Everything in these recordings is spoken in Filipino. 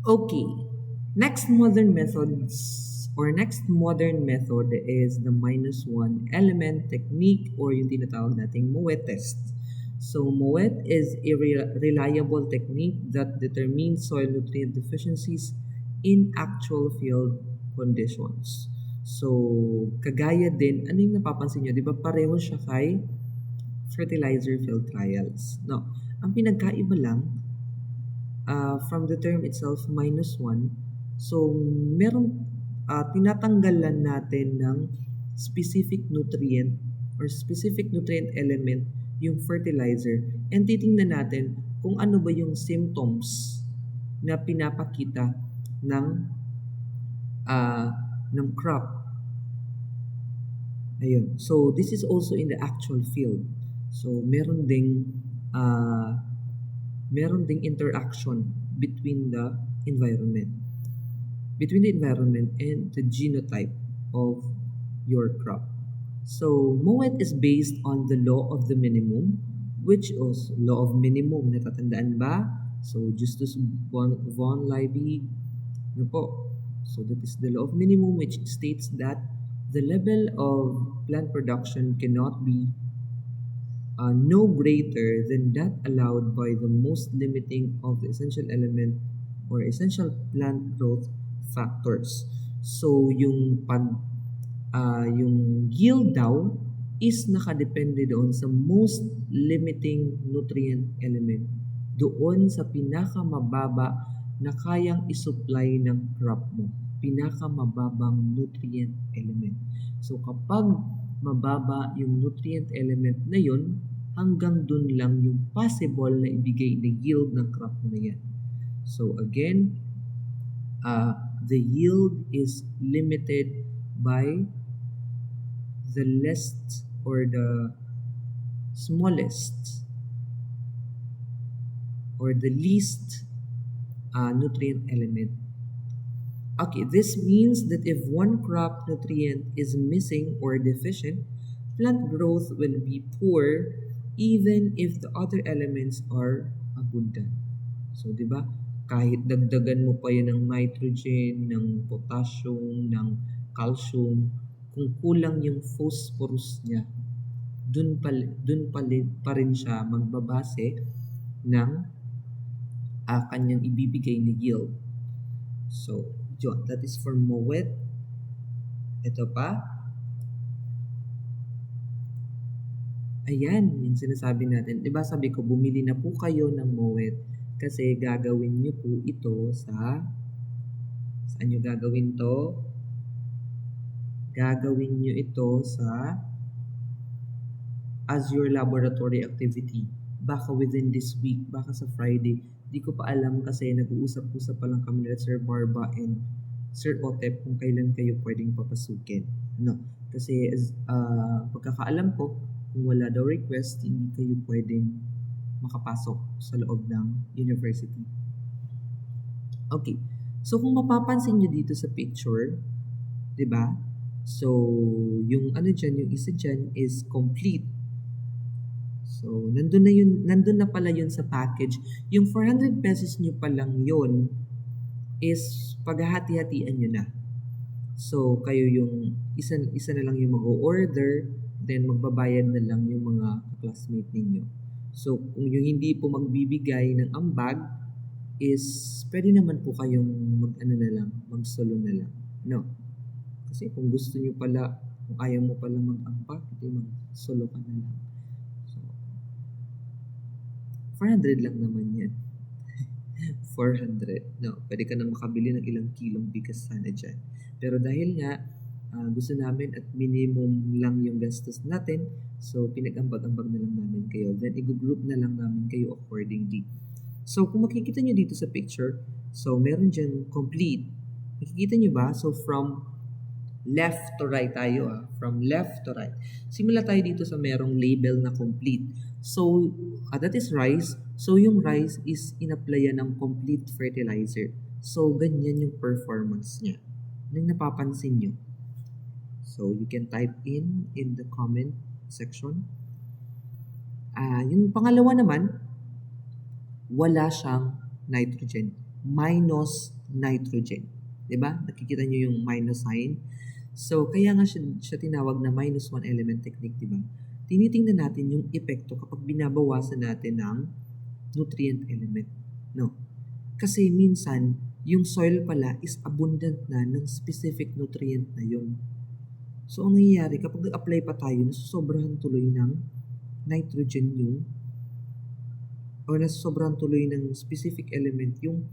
Okay, next modern method is the minus one element technique or yung tinatawag nating Moet test. So Moet is a reliable technique that determines soil nutrient deficiencies in actual field conditions. So kagaya din, ano yung napapansin nyo? Di ba pareho siya kay fertilizer field trials? No, ang pinagkaiba lang from the term itself, minus one. So, tinatanggalan natin ng specific nutrient or specific nutrient element yung fertilizer and titingnan natin kung ano ba yung symptoms na pinapakita ng uh, ng crop. Ayun. So, this is also in the actual field. So, meron ding interaction between the environment and the genotype of your crop. So Moet is based on the law of the minimum, which is law of minimum, natatandaan ba? So Justus von Liebig, ano po? So that is the law of minimum, which states that the level of plant production cannot be no greater than that allowed by the most limiting of the essential element or essential plant growth factors. So yung yield daw is nakadepende doon sa most limiting nutrient element, doon sa pinakamababa na kayang isupply ng crop mo, pinakamababang nutrient element. So kapag mababa yung nutrient element na yun, hanggang dun lang yung possible na ibigay na yield ng crop mo na yan. So again, the yield is limited by the least or the smallest or the least nutrient element. Okay, this means that if one crop nutrient is missing or deficient, plant growth will be poor even if the other elements are abundant. So, di ba? Kahit dagdagan mo pa yan ng nitrogen, ng potassium, ng calcium, kung kulang yung phosphorus niya, dun pa rin siya magbabase ng kanyang ibibigay na yield. So, yun, that is for Moet. Ito pa. Ayan, yung sinasabi natin. Diba sabi ko, bumili na po kayo ng Moet kasi gagawin nyo po ito saan nyo gagawin to? Gagawin nyo ito as your laboratory activity. Baka within this week, baka sa Friday. Di ko pa alam kasi nag-uusap-usap pa lang kami nila Sir Barba and Sir Otep kung kailan kayo pwedeng papasukin. No. Kasi pagkakaalam ko, kung wala daw request, hindi kayo pwedeng makapasok sa loob ng university. Okay. So kung mapapansin nyo dito sa picture, 'di ba? So yung yung isa dyan is complete. So nandun na pala yun sa package. Yung 400 pesos nyo pa lang yun is paghahati-hatian nyo na. So kayo yung isa na lang yung mag-o-order, then magbabayad na lang yung mga classmate ninyo. So kung yung hindi po magbibigay ng ambag is pwede naman po kayong mag-solo na lang. No. Kasi kung gusto niyo pala, kung ayaw mo pala mag-ambag, mag-solo ka na lang. So 400 lang naman yan. 400. No, pwede ka nang makabili ng ilang kilong bigas sana dyan. Pero dahil nga, gusto namin at minimum lang yung gastos natin, so pinag-ambag-ambag na lang namin kayo. Then i-group na lang namin kayo accordingly. So kung makikita nyo dito sa picture, so meron dyan complete. Makikita nyo ba? So from left to right tayo. From left to right. Simula tayo dito sa merong label na complete. So that is rice. So yung rice is in-applyan ng complete fertilizer. So ganyan yung performance niya. Anong napapansin nyo? So you can type in the comment section. Yung pangalawa naman, wala siyang nitrogen. minus nitrogen. Diba? Nakikita nyo yung minus sign? So, kaya nga siya tinawag na minus one element technique, diba? Tinitingnan natin yung epekto kapag binabawasan natin ng nutrient element. No? Kasi minsan, yung soil pala is abundant na ng specific nutrient na yun. So, ang nangyayari, kapag nag-apply pa tayo, nasusobrahan tuloy ng nitrogen yung o nasusobrahan tuloy ng specific element yung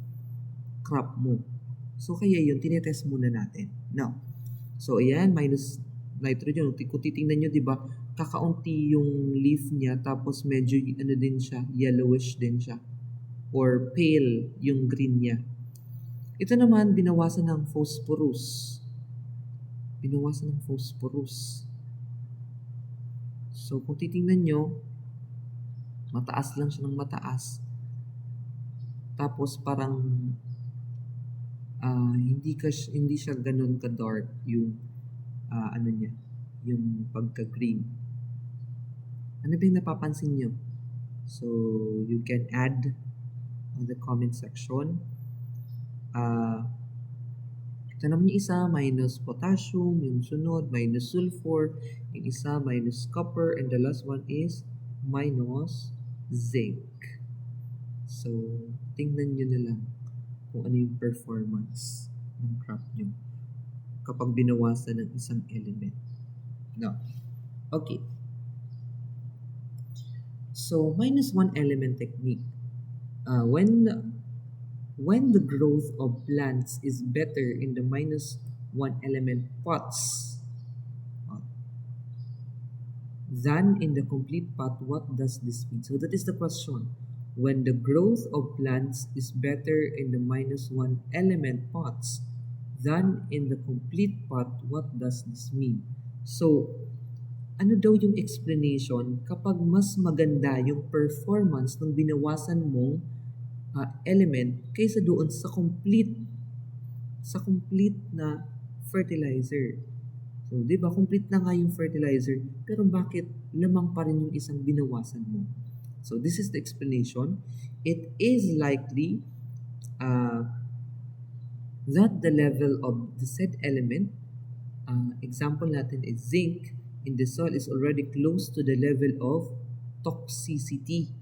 crop mo. So, kaya yun, tinetest muna natin. Now, so, ayan, minus nitrogen. Kung titingnan nyo, di ba, kakaunti yung leaf niya, tapos medyo, ano din siya, yellowish din siya. Or pale yung green niya. Ito naman, binawasan ng phosphorus. Binawasan ng phosphorus. So, kung titingnan nyo, mataas lang siya ng mataas. Tapos, parang, hindi siya ganun ka-dark yung, ano niya, yung pagka-green. Ano ba yung napapansin nyo? So, you can add on the comment section. Ito naman yung isa, minus potassium, yung sunod, minus sulfur, yung isa, minus copper, and the last one is minus zinc. So, tingnan nyo na lang kung ano yung performance ng crop nyo kapag binawasan ng isang element. No. Okay. So, minus one element technique. When the growth of plants is better in the minus one element pots than in the complete pot, what does this mean? So that is the question. When the growth of plants is better in the minus one element pots than in the complete pot, what does this mean? So, ano daw yung explanation kapag mas maganda yung performance ng binawasan mong element kaysa doon sa complete na fertilizer. So, di ba, complete na nga yung fertilizer, pero bakit lamang pa rin yung isang binawasan mo? So, this is the explanation. It is likely that the level of the said element, example natin is zinc, in the soil is already close to the level of toxicity.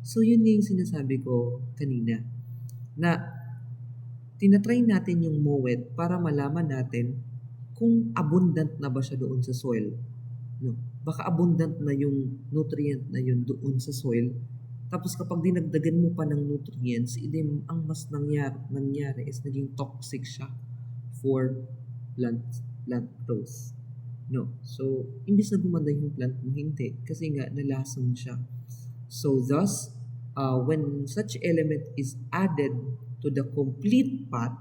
So, yun yung sinasabi ko kanina, na tinatry natin yung MOET para malaman natin kung abundant na ba siya doon sa soil. No? Baka abundant na yung nutrient na yun doon sa soil. Tapos kapag dinagdagan mo pa ng nutrients, ang mas nangyari is naging toxic siya for plant growth. No. So, imbis na gumanda yung plant mo, hindi. Kasi nga, nalason siya. So, thus, when such element is added to the complete pot,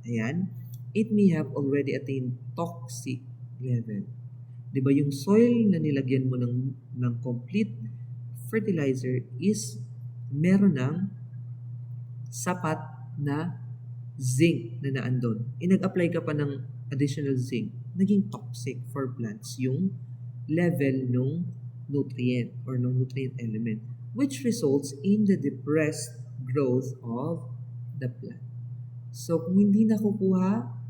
ayan, it may have already attained toxic level. Diba yung soil na nilagyan mo ng complete fertilizer is meron ng sapat na zinc na naandun. Nag-apply ka pa ng additional zinc, naging toxic for plants yung level ng nutrient or ng nutrient element, which results in the depressed growth of the plant. So, kung hindi nakukuha,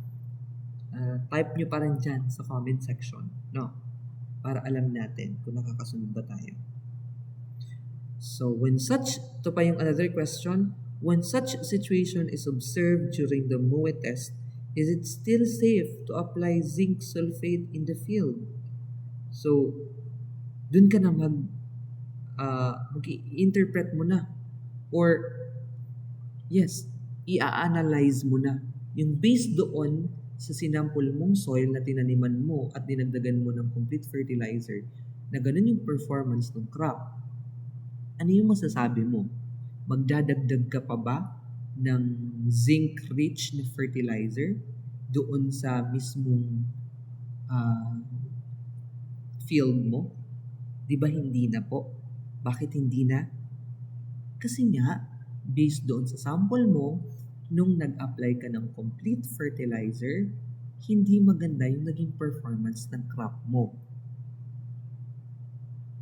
type nyo pa rin dyan sa comment section, no? Para alam natin kung nakakasunod ba tayo. So, ito pa yung another question, when such situation is observed during the MOE test, is it still safe to apply zinc sulfate in the field? So, dun ka na mag-interpret mo na. Or, yes, i-analyze mo na. Yung based doon sa sinample mong soil na tinaniman mo at dinagdagan mo ng complete fertilizer, na ganun yung performance ng crop. Ano yung masasabi mo? Magdadagdag ka pa ba ng zinc-rich na fertilizer doon sa mismong field mo? Di ba hindi na po? Bakit hindi na? Kasi nga, based doon sa sample mo, nung nag-apply ka ng complete fertilizer, hindi maganda yung naging performance ng crop mo.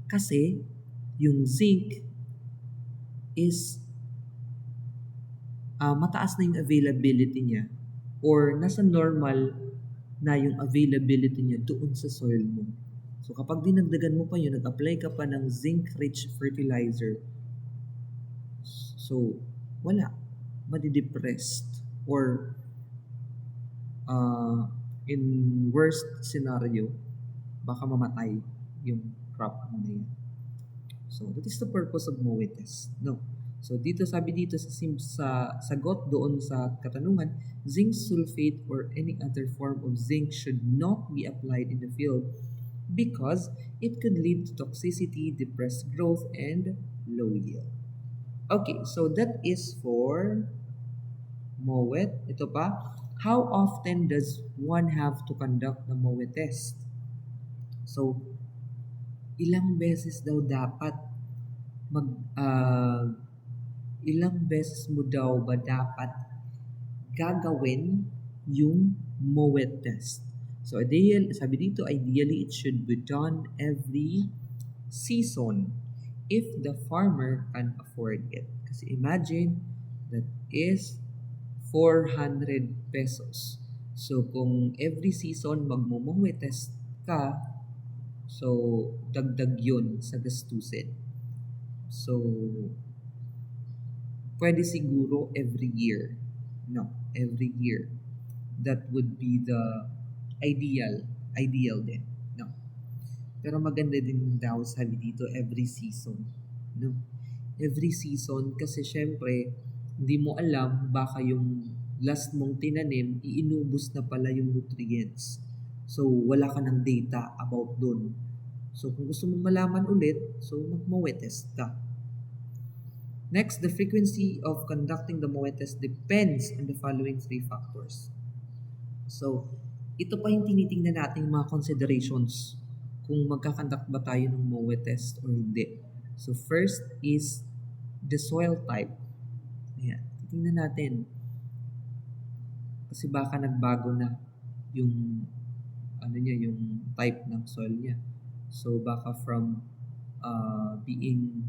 Kasi, yung zinc is mataas na yung availability niya or nasa normal na yung availability niya doon sa soil mo. So kapag dinagdagan mo pa yun, nag-apply ka pa ng zinc-rich fertilizer, so wala, madidepressed or in worst scenario, baka mamatay yung crop mo na yun. So that is the purpose of MOE test. No. So dito sabi dito sa sagot doon sa katanungan, zinc sulfate or any other form of zinc should not be applied in the field because it could lead to toxicity, depressed growth, and low yield. Okay, so that is for MOE. Ito pa, how often does one have to conduct the MOE test? So, ilang beses daw dapat ilang beses mo daw ba dapat gagawin yung MOE test? So, sabi dito, ideally, it should be done every season if the farmer can afford it. Kasi imagine, that is 400 pesos. So, kung every season magmo-MOE test ka, so, dagdag yun sa gastusin. So, pwede siguro every year. No, every year. That would be the ideal din. No. Pero maganda din daw sabi dito every season. No. Every season kasi syempre hindi mo alam baka yung last mong tinanim iinubos na pala yung nutrients. So wala ka ng data about dun. So kung gusto mong malaman ulit, so mag-MOE test ka. Next, the frequency of conducting the MOE test depends on the following 3 factors. So, ito pa yung tinitingnan nating mga considerations kung magkakandak ba tayo ng MOE test or hindi. So, first is the soil type. Ayan, titingnan natin. Kasi baka nagbago na yung yung type ng soil niya. So, baka from being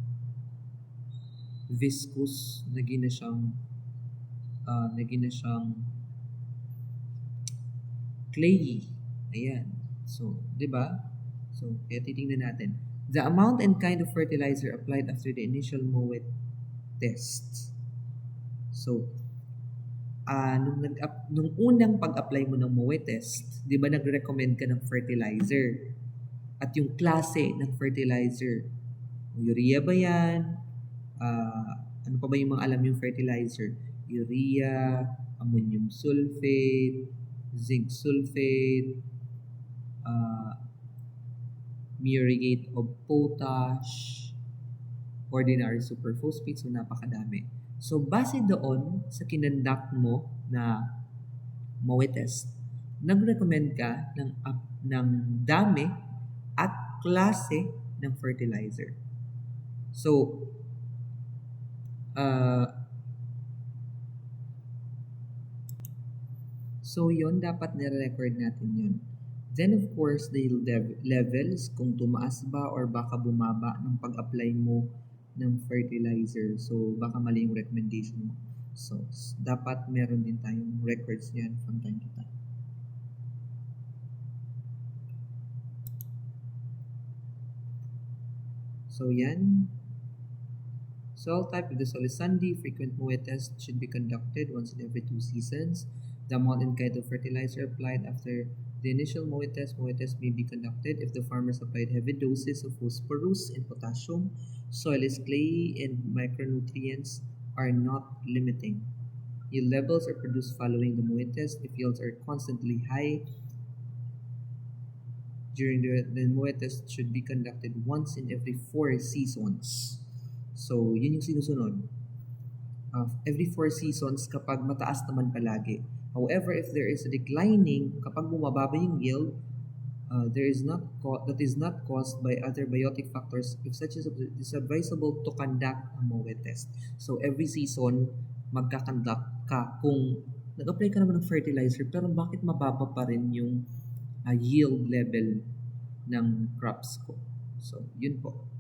viscous, naging na siyang clayey. Ayan. So, di ba? So, kaya titingnan natin. The amount and kind of fertilizer applied after the initial MOE test. So, nung unang pag-apply mo ng MOE test, di ba nag-recommend ka ng fertilizer? At yung klase ng fertilizer, urea ba yan? Ano pa ba yung mga alam yung fertilizer? Urea, ammonium sulfate, zinc sulfate, muriate of potash, ordinary superphosphate, so napakadami. So, base doon sa kinandak mo na MOE test, nag-recommend ka ng dami at klase ng fertilizer. So, yun, dapat nire-record natin yun. Then, of course, the yield levels, kung tumaas ba or baka bumaba ng pag-apply mo ng fertilizer. So, baka mali yung recommendation mo. So, dapat meron din tayong records yan from time to time. So, yan. Soil type, if the soil is sandy, frequent MOE test should be conducted once in every 2 seasons. The amount and kind of fertilizer applied after the initial MOE test may be conducted if the farmers applied heavy doses of phosphorus and potassium, soil is clayey, and micronutrients are not limiting. Yield levels are produced following the MOE test if yields are constantly high. During the MOE test should be conducted once in every 4 seasons. So, yun yung sinusunod. Every 4 seasons kapag mataas naman palagi. However, if there is a declining, kapag bumababa yung yield, that is not caused by other biotic factors, if such as it is advisable to conduct a MOE test. So, every season, magkakandak ka kung nag-apply ka naman ng fertilizer, pero bakit mababa pa rin yung yield level ng crops ko. So, yun po.